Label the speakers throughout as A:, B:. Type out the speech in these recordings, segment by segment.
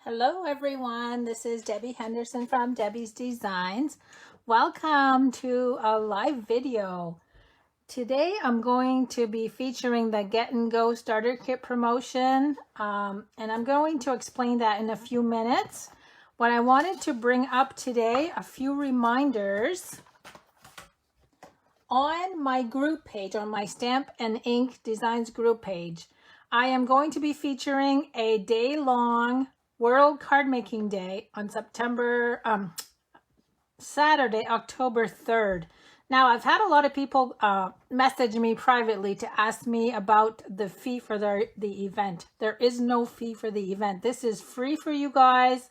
A: Hello everyone, this is Debbie Henderson from Debbie's Designs. Welcome to a live video. Today I'm going to be featuring the Get and Go Starter Kit promotion, and I'm going to explain that in a few minutes. What I wanted to bring up today, a few reminders. On my group page, on my Stamp and Ink Designs group page, I am going to be featuring a day-long World Card Making Day on Saturday, October 3rd. Now, I've had a lot of people message me privately to ask me about the fee for the event. There is no fee for the event. This is free for you guys.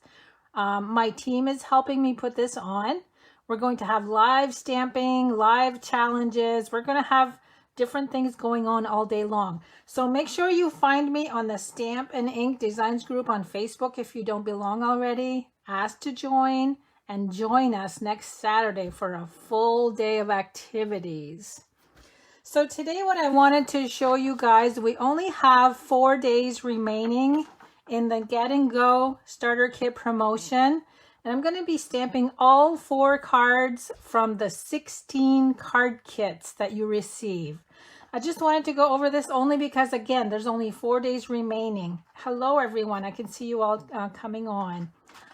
A: My team is helping me put this on. We're going to have live stamping, live challenges. We're going to have different things going on all day long. So make sure you find me on the Stamp and Ink Designs group on Facebook if you don't belong already. Ask to join and join us next Saturday for a full day of activities. So today what I wanted to show you guys, we only have 4 days remaining in the Get and Go Starter Kit promotion. And I'm going to be stamping all 4 cards from the 16 card kits that you receive. I just wanted to go over this only because, again, there's only 4 days remaining. Hello, everyone. I can see you all coming on.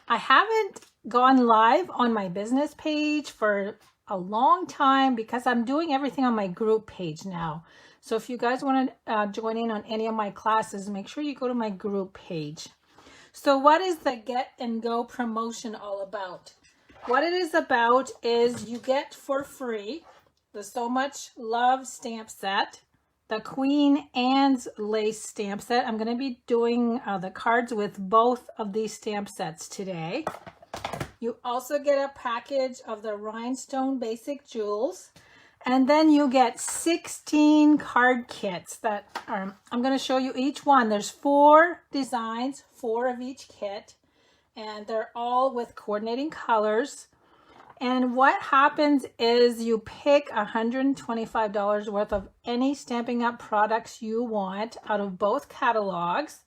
A: I haven't gone live on my business page for a long time because I'm doing everything on my group page now. So if you guys want to join in on any of my classes, make sure you go to my group page. So what is the Get and Go promotion all about? What it is about is you get for free the So Much Love stamp set, the Queen Anne's lace stamp set. I'm going to be doing the cards with both of these stamp sets today. You also get a package of the Rhinestone Basic Jewels. And then you get 16 card kits that are, I'm going to show you each one. There's 4 designs, 4 of each kit, and they're all with coordinating colors. And what happens is you pick $125 worth of any Stampin' Up! Products you want out of both catalogs.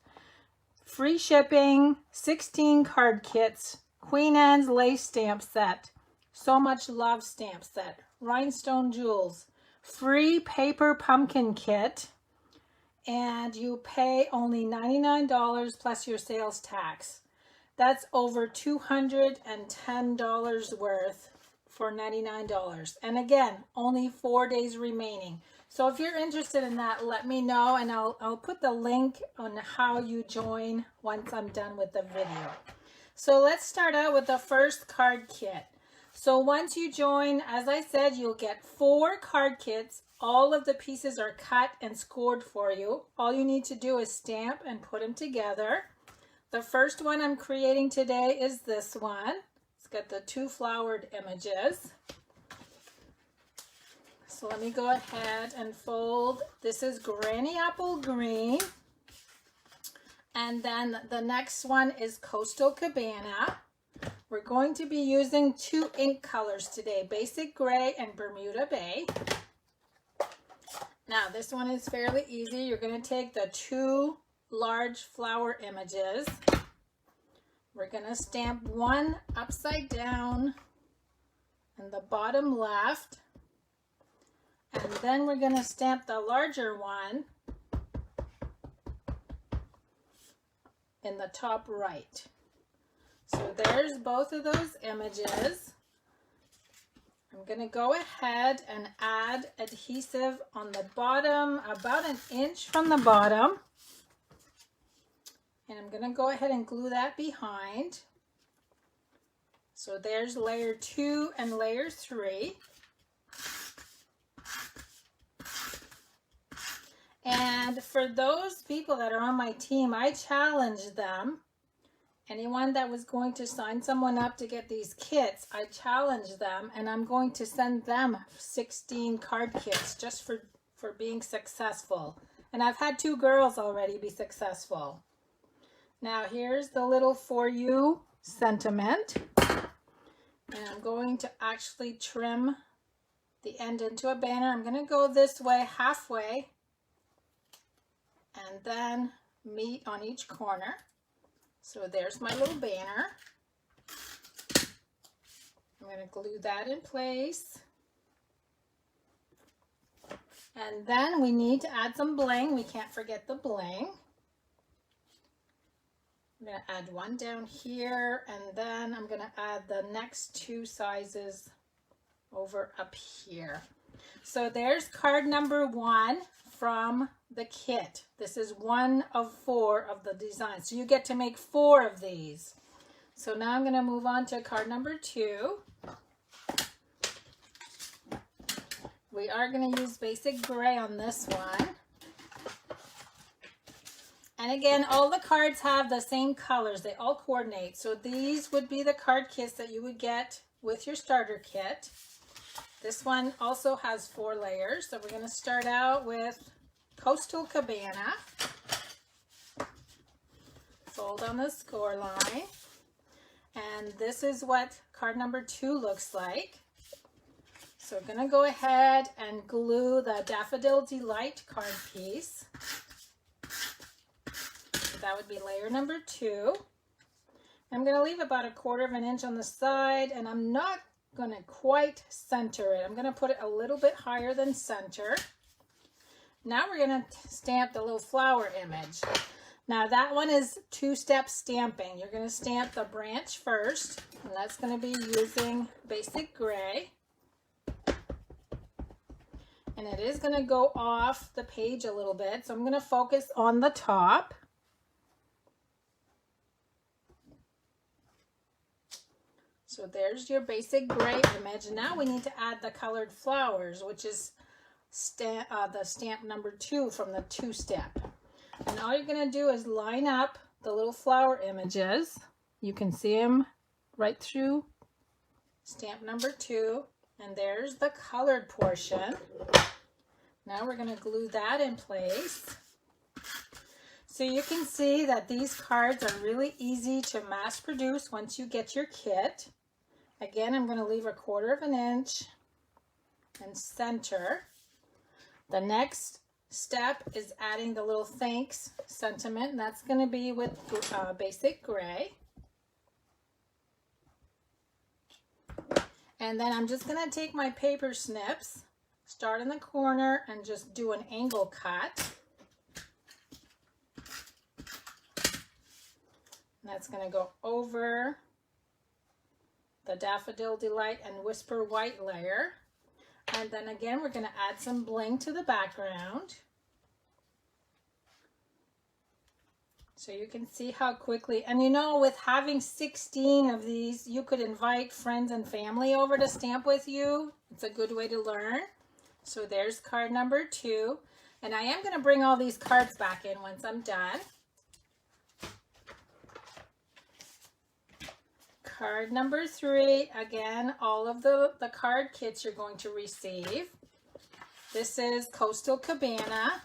A: Free shipping, 16 card kits, Queen Anne's lace stamp set, So Much Love stamp set, Rhinestone Jewels, free paper pumpkin kit, and you pay only $99 plus your sales tax. That's over $210 worth for $99. And again, only 4 days remaining. So if you're interested in that, let me know, and I'll put the link on how you join once I'm done with the video. So let's start out with the first card kit. So once you join, as I said, you'll get 4 card kits. All of the pieces are cut and scored for you. All you need to do is stamp and put them together. The first one I'm creating today is this one. It's got the 2 flowered images. So let me go ahead and fold. This is Granny Apple Green. And then the next one is Coastal Cabana. We're going to be using 2 ink colors today, Basic Gray and Bermuda Bay. Now this one is fairly easy. You're going to take the 2 large flower images. We're going to stamp one upside down in the bottom left. And then we're going to stamp the larger one in the top right. So there's both of those images. I'm going to go ahead and add adhesive on the bottom, about 1 inch from the bottom. And I'm going to go ahead and glue that behind. So there's layer 2 and layer 3. And for those people that are on my team, I challenge them. Anyone that was going to sign someone up to get these kits, I challenge them, and I'm going to send them 16 card kits just for being successful. And I've had 2 girls already be successful. Now here's the little For You sentiment. And I'm going to actually trim the end into a banner. I'm going to go this way halfway and then meet on each corner. So there's my little banner. I'm going to glue that in place. And then we need to add some bling. We can't forget the bling. I'm going to add one down here, and then I'm going to add the next 2 sizes over up here. So there's card number 1 from the kit. This is 1 of 4 of the design. So you get to make 4 of these. So now I'm going to move on to card number 2. We are going to use basic gray on this one. And again, all the cards have the same colors. They all coordinate. So these would be the card kits that you would get with your starter kit. This one also has 4 layers. So we're going to start out with Coastal Cabana. Fold on the score line. And this is what card number 2 looks like. So we're going to go ahead and glue the Daffodil Delight card piece. That would be layer number 2. I'm going to leave about 1/4 inch on the side, and I'm not going to quite center it. I'm going to put it a little bit higher than center. Now we're going to stamp the little flower image. Now that one is 2-step stamping. You're going to stamp the branch first, and that's going to be using basic gray. And it is going to go off the page a little bit, so I'm going to focus on the top. So there's your basic gray image. Now we need to add the colored flowers, which is the stamp number 2 from the 2-step. And all you're going to do is line up the little flower images. You can see them right through stamp number 2. And there's the colored portion. Now we're going to glue that in place. So you can see that these cards are really easy to mass produce once you get your kit. Again, I'm going to leave 1/4 inch and center. The next step is adding the little thanks sentiment, and that's going to be with basic gray. And then I'm just going to take my paper snips, start in the corner, and just do an angle cut. And that's going to go over the Daffodil Delight and Whisper White layer. And then again, we're going to add some bling to the background. So you can see how quickly, and you know, with having 16 of these, you could invite friends and family over to stamp with you. It's a good way to learn. So there's card number 2. And I am going to bring all these cards back in once I'm done. Card number 3, again, all of the card kits you're going to receive. This is Coastal Cabana.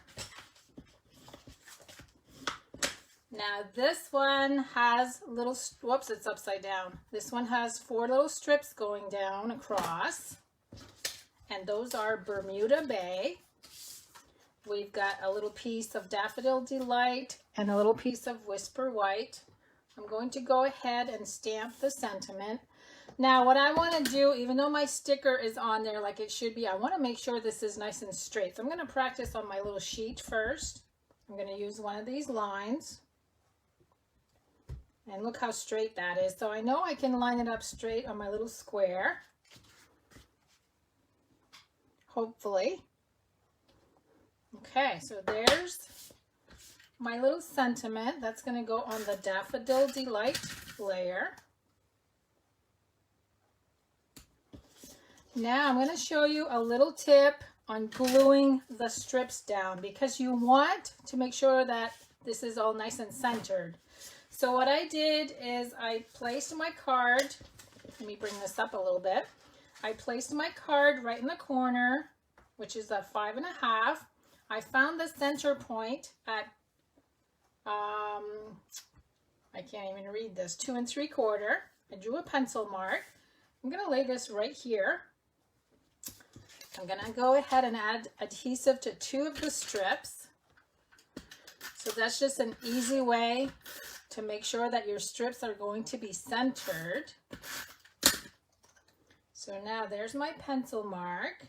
A: Now this one has little, whoops, it's upside down. This one has 4 little strips going down across. And those are Bermuda Bay. We've got a little piece of Daffodil Delight and a little piece of Whisper White. I'm going to go ahead and stamp the sentiment. Now what I want to do, even though my sticker is on there like it should be, I want to make sure this is nice and straight. So I'm going to practice on my little sheet first. I'm going to use one of these lines. And look how straight that is. So I know I can line it up straight on my little square. Hopefully. Okay, so there's my little sentiment. That's going to go on the Daffodil Delight layer. Now I'm going to show you a little tip on gluing the strips down, because you want to make sure that this is all nice and centered. So what I did is I placed my card, let me bring this up a little bit. I placed my card right in the corner, which is a 5.5. I found the center point at, I can't even read this, 2 3/4. I drew a pencil mark. I'm going to lay this right here. I'm going to go ahead and add adhesive to 2 of the strips. So So that's just an easy way to make sure that your strips are going to be centered. So now there's my pencil mark.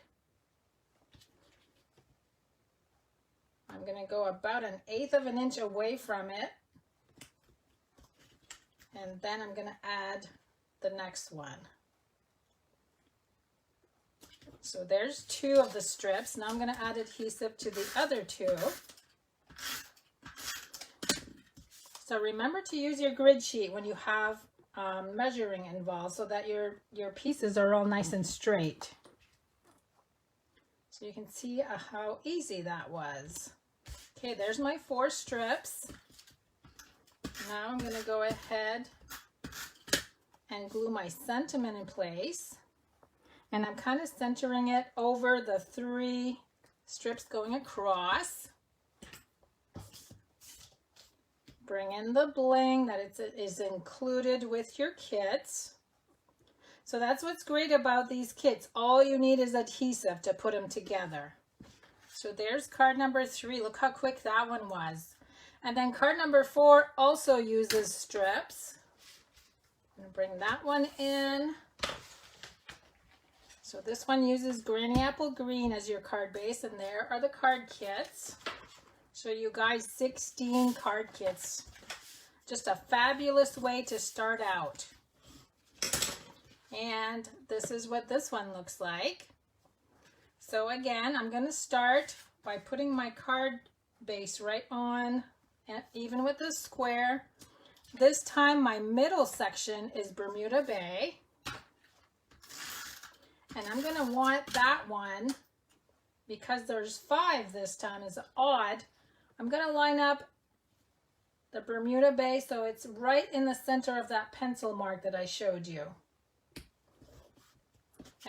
A: I'm going to go about 1/8 of an inch away from it. And then I'm going to add the next one. So there's 2 of the strips. Now I'm going to add adhesive to the other 2. So remember to use your grid sheet when you have measuring involved so that your pieces are all nice and straight. So you can see how easy that was. Okay, there's my 4 strips. Now I'm going to go ahead and glue my sentiment in place. And I'm kind of centering it over the 3 strips going across. Bring in the bling that is included with your kits. So that's what's great about these kits. All you need is adhesive to put them together. So there's card number 3. Look how quick that one was. And then card number 4 also uses strips. I'm going to bring that one in. So this one uses Granny Apple Green as your card base, and there are the card kits. So you guys, 16 card kits. Just a fabulous way to start out. And this is what this one looks like. So again, I'm going to start by putting my card base right on, and even with the square. This time my middle section is Bermuda Bay. And I'm going to want that one, because there's 5 this time, is odd. I'm going to line up the Bermuda Bay so it's right in the center of that pencil mark that I showed you.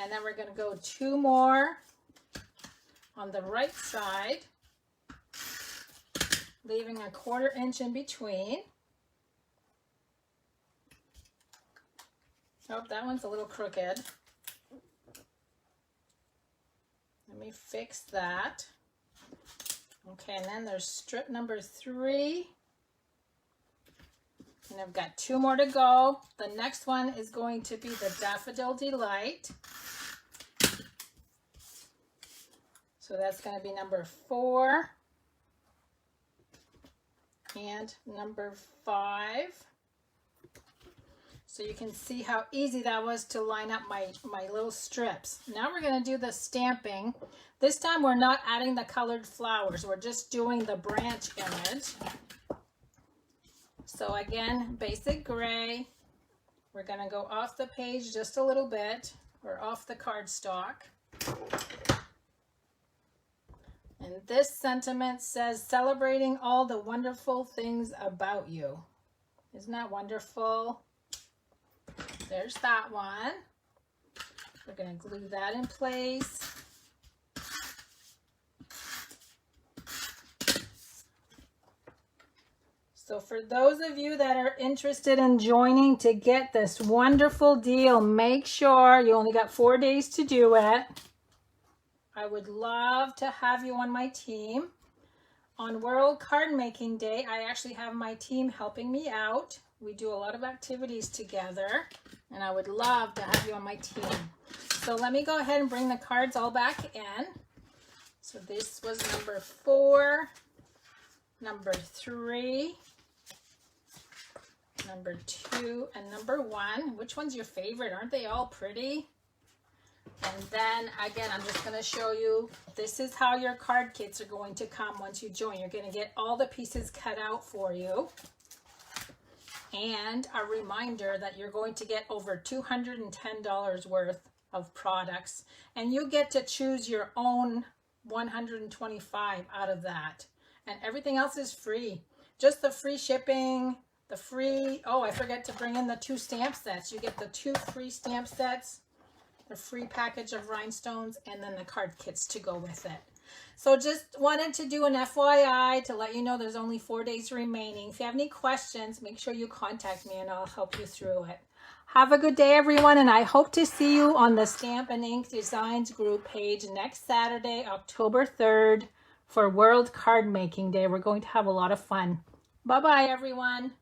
A: And then we're going to go 2 more on the right side, leaving a 1/4 inch in between. Oh, that one's a little crooked. Let me fix that. Okay, and then there's strip number 3. And I've got 2 more to go. The next one is going to be the Daffodil Delight. So that's going to be number 4 and number 5. So you can see how easy that was to line up my little strips. Now we're going to do the stamping. This time we're not adding the colored flowers. We're just doing the branch image. So again, basic gray. We're going to go off the page just a little bit, or off the cardstock. And this sentiment says, celebrating all the wonderful things about you. Isn't that wonderful? There's that one. We're going to glue that in place. So for those of you that are interested in joining to get this wonderful deal, make sure you only got 4 days to do it. I would love to have you on my team. On World Card Making Day, I actually have my team helping me out. We do a lot of activities together, and I would love to have you on my team. So let me go ahead and bring the cards all back in. So this was number 4, number 3, number 2, and number 1. Which one's your favorite? Aren't they all pretty? And then again, I'm just going to show you, this is how your card kits are going to come once you join. You're going to get all the pieces cut out for you. And a reminder that you're going to get over $210 worth of products, and you get to choose your own 125 out of that. And everything else is free. Just the free shipping, the free, oh, I forgot to bring in the 2 stamp sets. You get the 2 free stamp sets, the free package of rhinestones, and then the card kits to go with it. So just wanted to do an FYI to let you know there's only 4 days remaining. If you have any questions, make sure you contact me and I'll help you through it. Have a good day, everyone, and I hope to see you on the Stampin' Ink Designs group page next Saturday, October 3rd, for World Card Making Day. We're going to have a lot of fun. Bye-bye, everyone.